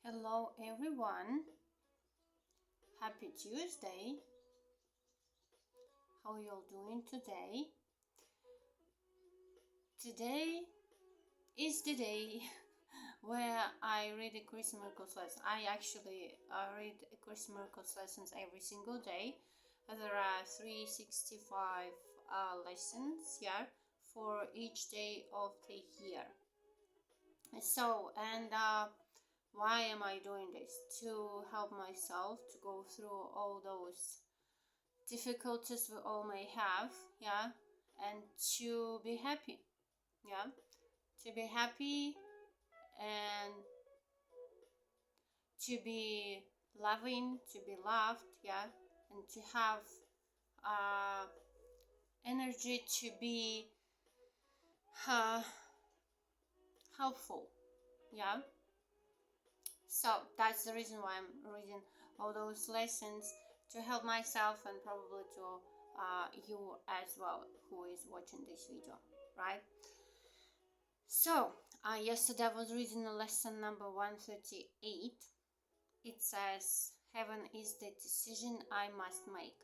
Hello everyone, happy Tuesday. How are you all doing today? Today is the day where I read a Course in Miracles lesson. I actually read a Course in Miracles lessons every single day. There are 365 lessons for each day of the year. Why am I doing this? To help myself to go through all those difficulties we all may have, and to be happy, to be happy and to be loving, to be loved, and to have energy to be helpful, So that's the reason why I'm reading all those lessons, to help myself and probably to you as well who is watching this video, right? So yesterday I was reading the lesson number 138. It says, heaven is the decision I must make.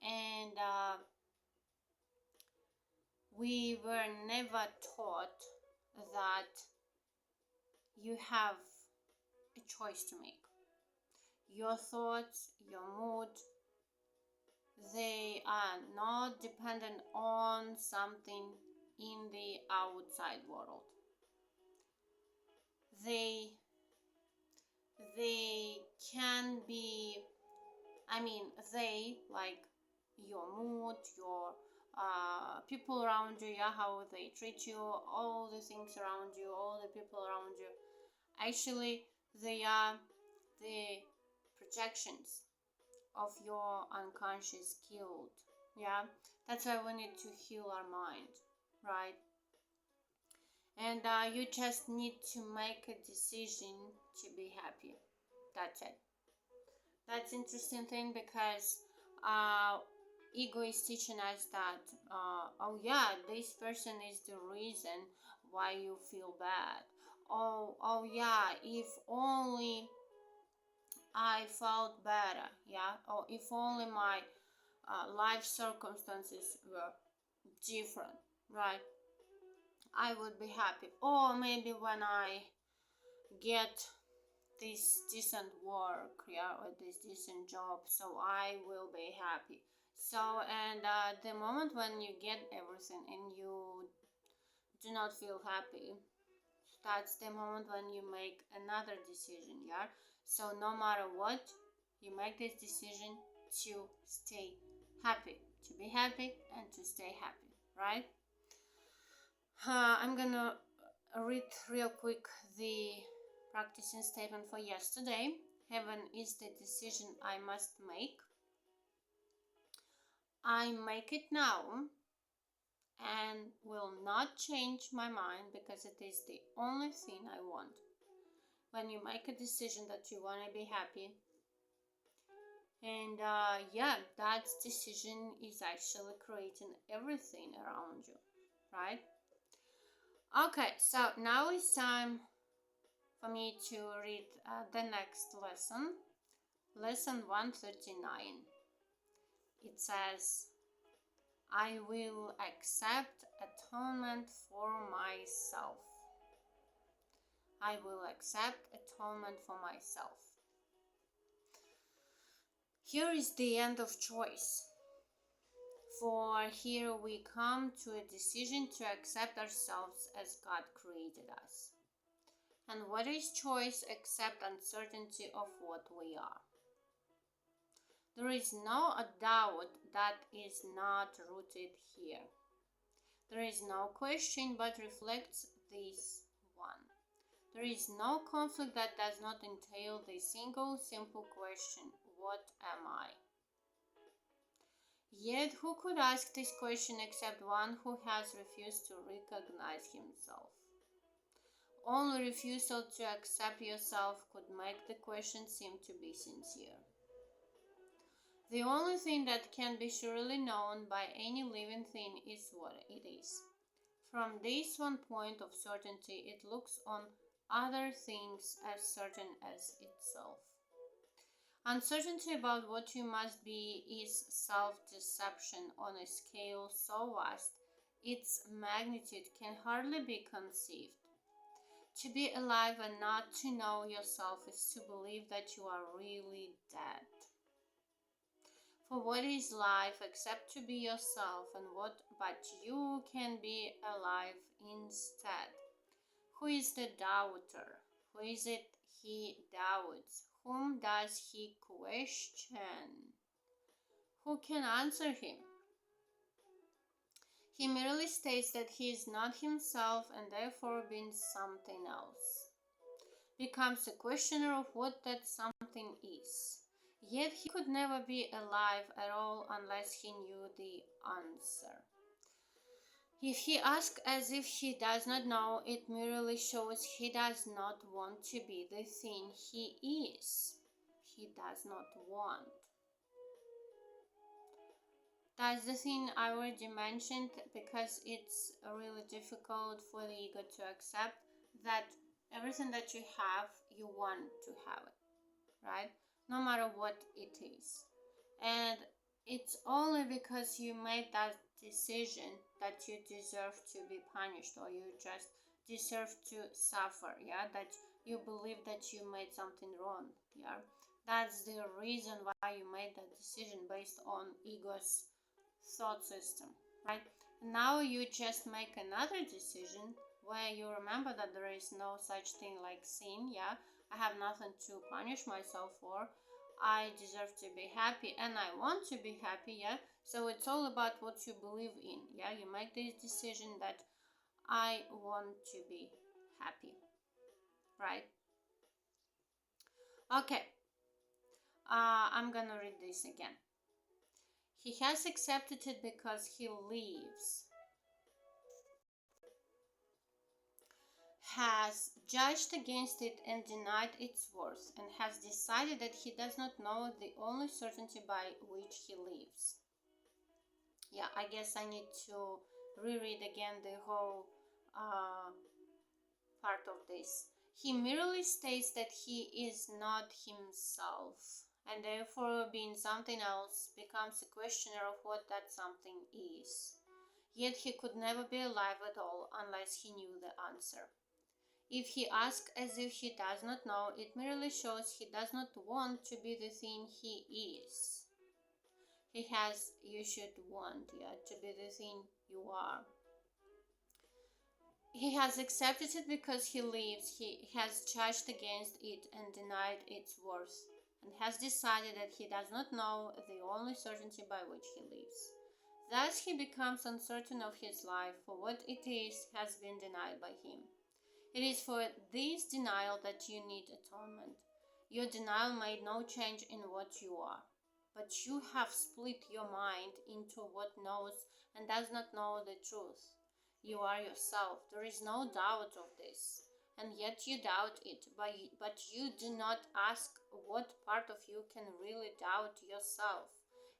And we were never taught that you have a choice to make. Your thoughts, your mood, they are not dependent on something in the outside world. They can be, they, like your mood, your people around you, how they treat you, all the things around you, all the people around you, actually they are the projections of your unconscious guilt. That's why we need to heal our mind, right? And you just need to make a decision to be happy. That's it. That's interesting thing, because ego is teaching us that this person is the reason why you feel bad. If only I felt better, or if only my life circumstances were different, right, I would be happy. Or maybe when I get this decent work, or this decent job, so I will be happy. So, and the moment when you get everything and you do not feel happy, that's the moment when you make another decision, So no matter what, you make this decision to stay happy, to be happy and to stay happy, right? I'm gonna read real quick the practicing statement for yesterday. Heaven is the decision I must make. I make it now and will not change my mind, because it is the only thing I want. When you make a decision that you want to be happy, and that decision is actually creating everything around you, right? Okay, so now it's time for me to read the next lesson, lesson 139. It says, I will accept atonement for myself. I will accept atonement for myself. Here is the end of choice. For here we come to a decision to accept ourselves as God created us. And what is choice except uncertainty of what we are? There is no doubt that is not rooted here. There is no question but reflects this one. There is no conflict that does not entail the single simple question, what am I? Yet who could ask this question except one who has refused to recognize himself? Only refusal to accept yourself could make the question seem to be sincere. The only thing that can be surely known by any living thing is what it is. From this one point of certainty, it looks on other things as certain as itself. Uncertainty about what you must be is self-deception on a scale so vast its magnitude can hardly be conceived. To be alive and not to know yourself is to believe that you are really dead. For what is life except to be yourself, and what but you can be alive instead? Who is the doubter? Who is it he doubts? Whom does he question? Who can answer him? He merely states that he is not himself and therefore being something else. Becomes a questioner of what that something is. Yet he could never be alive at all unless he knew the answer. If he asks as if he does not know, it merely shows he does not want to be the thing he is. He does not want. That's the thing I already mentioned, because it's really difficult for the ego to accept that everything that you have, you want to have it, right? No matter what it is. And it's only because you made that decision that you deserve to be punished, or you just deserve to suffer, yeah? That you believe that you made something wrong, yeah? That's the reason why you made that decision, based on ego's thought system, right? Now you just make another decision where you remember that there is no such thing like sin, yeah? I have nothing to punish myself for. I deserve to be happy and I want to be happy, yeah? So it's all about what you believe in, yeah? You make this decision that I want to be happy, right? Okay, I'm gonna read this again. He has accepted it because he lives, has judged against it and denied its worth, and has decided that he does not know the only certainty by which he lives. Yeah, I guess I need to reread again the whole part of this. He merely states that he is not himself, and therefore, being something else, becomes a questioner of what that something is. Yet he could never be alive at all unless he knew the answer. If he asks as if he does not know, it merely shows he does not want to be the thing he is. He has, you should want, yeah, to be the thing you are. He has accepted it because he lives, he has judged against it and denied its worth, and has decided that he does not know the only certainty by which he lives. Thus he becomes uncertain of his life, for what it is has been denied by him. It is for this denial that you need atonement. Your denial made no change in what you are, but you have split your mind into what knows and does not know the truth. You are yourself. There is no doubt of this, and yet you doubt it, but you do not ask what part of you can really doubt yourself.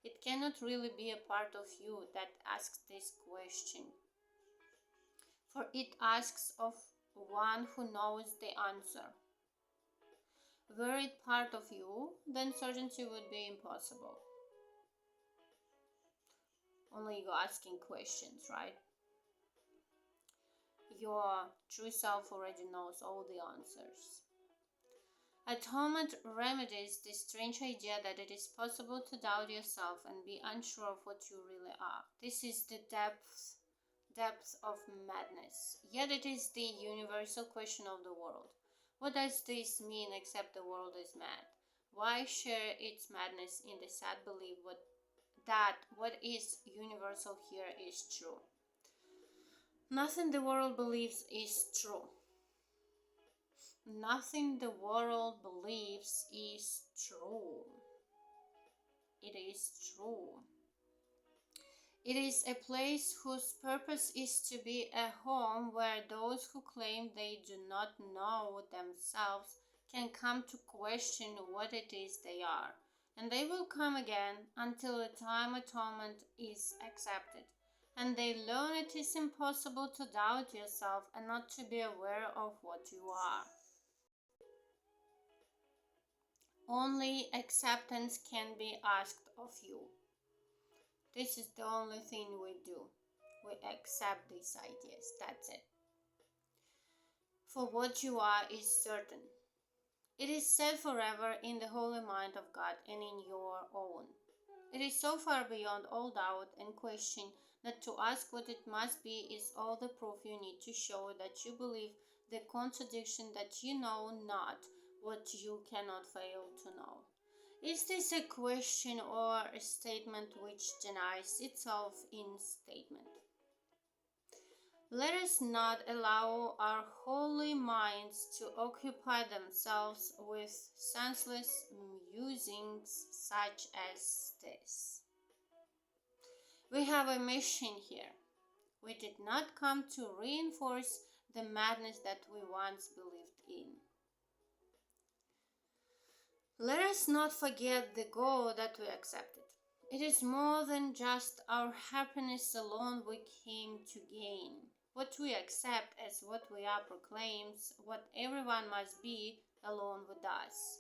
It cannot really be a part of you that asks this question, for it asks of one who knows the answer. Were it part of you, then certainty would be impossible. Only you asking questions, right? Your true self already knows all the answers. Atonement remedies the strange idea that it is possible to doubt yourself and be unsure of what you really are. This is the depth of madness. Yet it is the universal question of the world. What does this mean except the world is mad? Why share its madness in the sad belief that what is universal here is true? Nothing the world believes is true. Nothing the world believes is true. It is true. It is a place whose purpose is to be a home where those who claim they do not know themselves can come to question what it is they are. And they will come again until the time atonement is accepted. And they learn it is impossible to doubt yourself and not to be aware of what you are. Only acceptance can be asked of you. This is the only thing we do. We accept these ideas. That's it. For what you are is certain. It is said forever in the holy mind of God and in your own. It is so far beyond all doubt and question that to ask what it must be is all the proof you need to show that you believe the contradiction that you know not what you cannot fail to know. Is this a question or a statement which denies itself in statement? Let us not allow our holy minds to occupy themselves with senseless musings such as this. We have a mission here. We did not come to reinforce the madness that we once believed in. Let us not forget the goal that we accepted. It is more than just our happiness alone we came to gain. What we accept as what we are proclaims what everyone must be alone with us.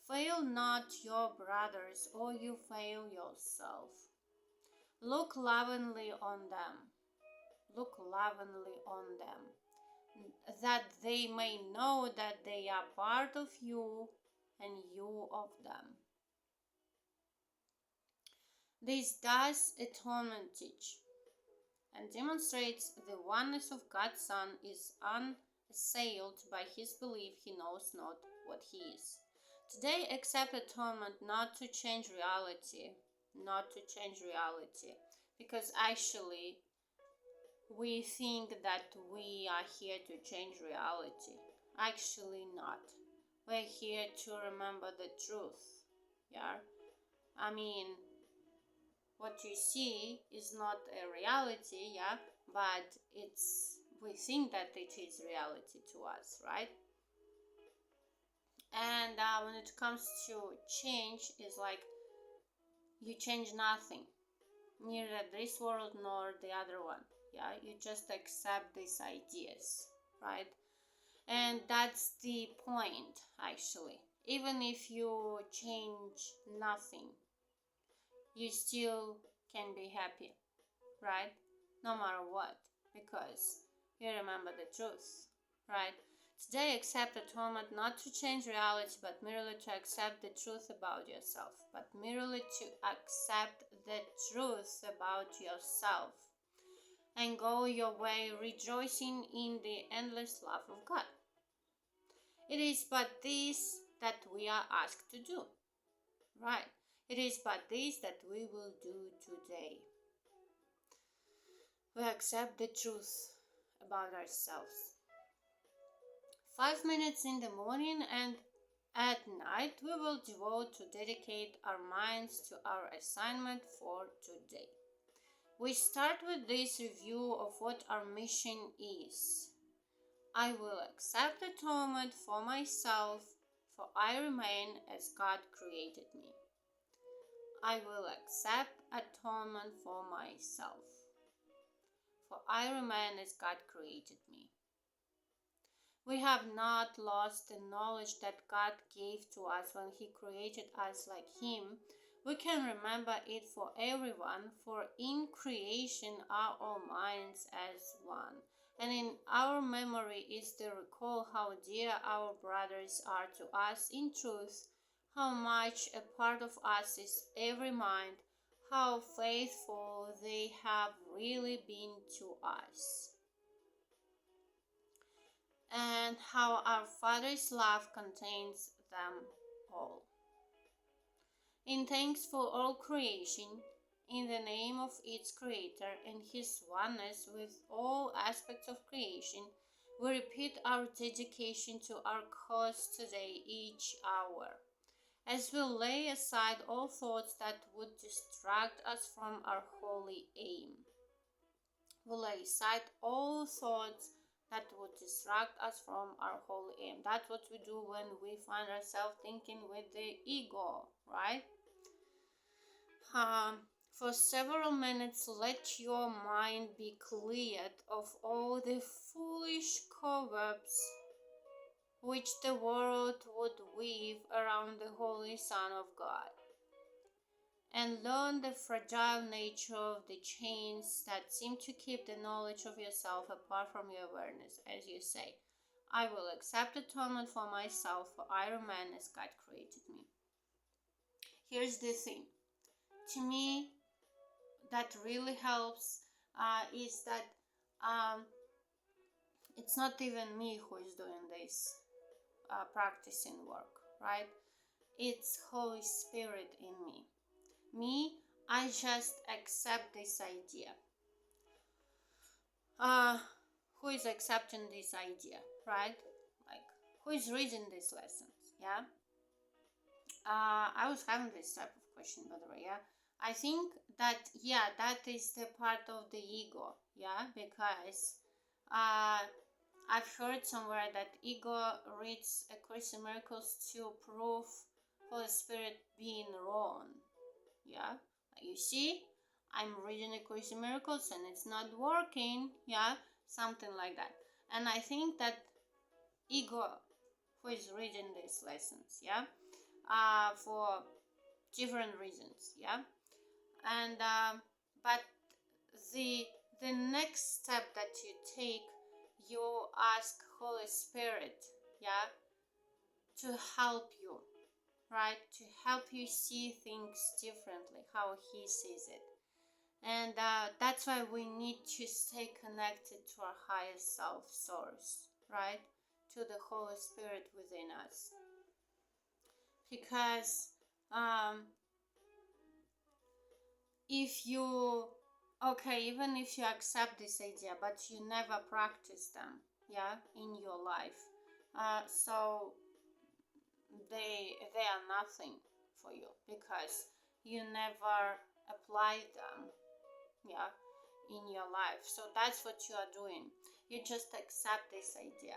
Fail not your brothers, or you fail yourself. Look lovingly on them. Look lovingly on them, that they may know that they are part of you and you of them. This does Atonement teach, and demonstrates the oneness of God's Son is unassailed by his belief he knows not what he is. Today accept atonement not to change reality, because actually we think that we are here to change reality. Actually not. We're here to remember the truth. Yeah? I mean, what you see is not a reality, yeah, but we think that it is reality to us, right? And when it comes to change, it's like you change nothing, neither this world nor the other one. Yeah, you just accept these ideas, right? And that's the point, actually. Even if you change nothing, you still can be happy, right? No matter what, because you remember the truth, right? Today, accept atonement not to change reality, but merely to accept the truth about yourself, and go your way rejoicing in the endless love of God. It is but this that we are asked to do, right? It is but this that we will do today. We accept the truth about ourselves. 5 minutes in the morning and at night we will devote to dedicate our minds to our assignment for today. We start with this review of what our mission is. I will accept atonement for myself, for I remain as God created me. I will accept atonement for myself, for I remain as God created me. We have not lost the knowledge that God gave to us when He created us like Him. We can remember it for everyone, for in creation are all minds as one. And in our memory is the recall how dear our brothers are to us in truth, how much a part of us is every mind, how faithful they have really been to us, and how our Father's love contains them all. In thanks for all creation, in the name of its Creator and His oneness with all aspects of creation, we repeat our dedication to our cause today each hour, as we lay aside all thoughts that would distract us from our holy aim. We lay aside all thoughts that would distract us from our holy aim. That's what we do when we find ourselves thinking with the ego, right? For several minutes, let your mind be cleared of all the foolish cobwebs which the world would weave around the Holy Son of God, and learn the fragile nature of the chains that seem to keep the knowledge of yourself apart from your awareness, as you say, I will accept atonement for myself, for I remain as God created me. Here's the thing. To me, that really helps is that it's not even me who is doing this practicing work, right? It's Holy Spirit in me. I just accept this idea. Who is accepting this idea, right? Like, who is reading these lessons? Yeah. I was having this type of question, by the way. Yeah. I think that, yeah, that is the part of the ego. Yeah, because I've heard somewhere that ego reads A Course in Miracles to prove Holy Spirit being wrong. Yeah, you see, I'm reading A Course in Miracles and it's not working. Yeah, something like that. And I think that ego, who is reading these lessons, yeah, for different reasons, yeah, and but the the next step that you take, you ask Holy Spirit, yeah, to help you, right, to help you see things differently, how He sees it. And that's why we need to stay connected to our higher self source, right, to the Holy Spirit within us. Because if you, okay, even if you accept this idea, but you never practice them, yeah, in your life, so they are nothing for you because you never applied them, yeah, in your life. So that's what you are doing. You just accept this idea,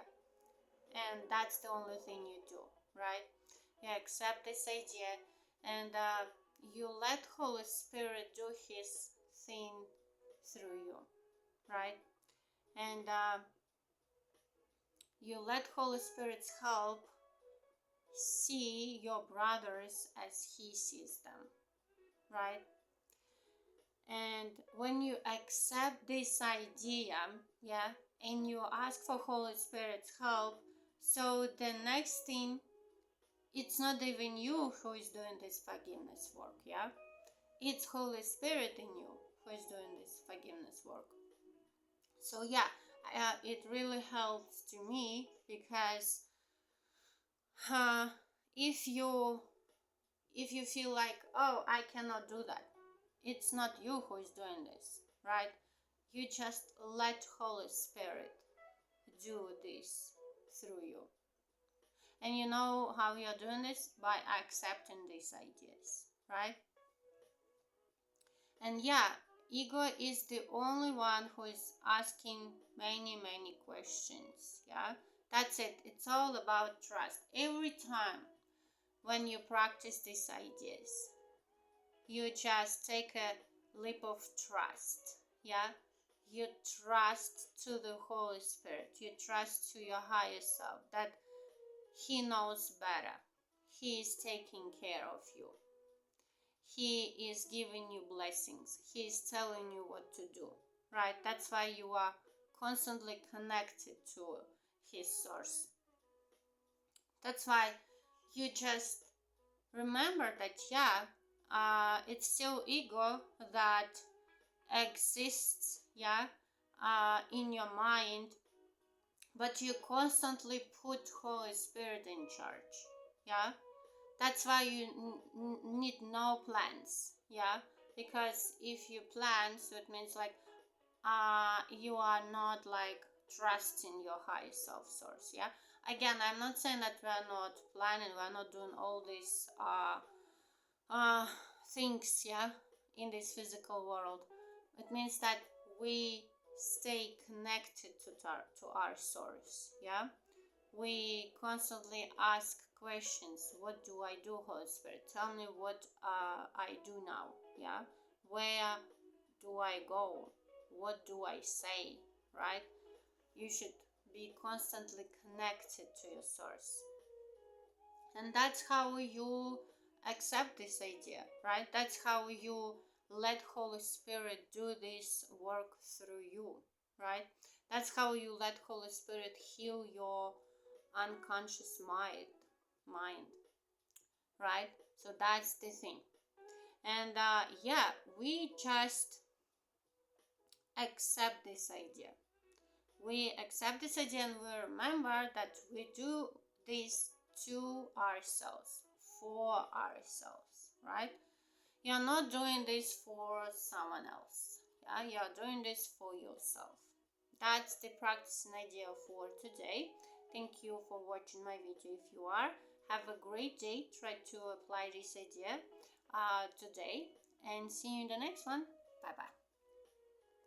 and that's the only thing you do, right? You accept this idea, and you let Holy Spirit do His thing through you, right? And you let Holy Spirit's help see your brothers as He sees them, right? And when you accept this idea, yeah, and you ask for Holy Spirit's help, so the next thing, it's not even you who is doing this forgiveness work, yeah? It's Holy Spirit in you who is doing this forgiveness work. So yeah, it really helps to me because if you feel like, oh, I cannot do that, it's not you who is doing this, right? You just let Holy Spirit do this through you. And you know how you're doing this? By accepting these ideas, right? And yeah, ego is the only one who is asking many questions, yeah? That's it. It's all about trust. Every time when you practice these ideas, you just take a leap of trust, yeah? You trust to the Holy Spirit. You trust to your higher self that He knows better. He is taking care of you. He is giving you blessings. He is telling you what to do, right? That's why you are constantly connected to His source. That's why you just remember that, yeah, it's still ego that exists, yeah, in your mind, but you constantly put Holy Spirit in charge, yeah. That's why you need no plans, yeah, because if you plan, so it means like you are not like trusting your high self source, yeah. Again, I'm not saying that we're not planning, we're not doing all these things, yeah, in this physical world. It means that we stay connected to our source, yeah. We constantly ask questions. What do I do, Holy Spirit? Tell me what I do now, yeah. Where do I go? What do I say? Right? You should be constantly connected to your source. And that's how you accept this idea, right? That's how you let Holy Spirit do this work through you, right? That's how you let Holy Spirit heal your unconscious mind, right? So that's the thing. And yeah, we just accept this idea. We accept this idea, and we remember that we do this to ourselves, for ourselves, right? You're not doing this for someone else. Yeah, you're doing this for yourself. That's the practicing idea for today. Thank you for watching my video. If you are, have a great day. Try to apply this idea today, and see you in the next one. Bye bye.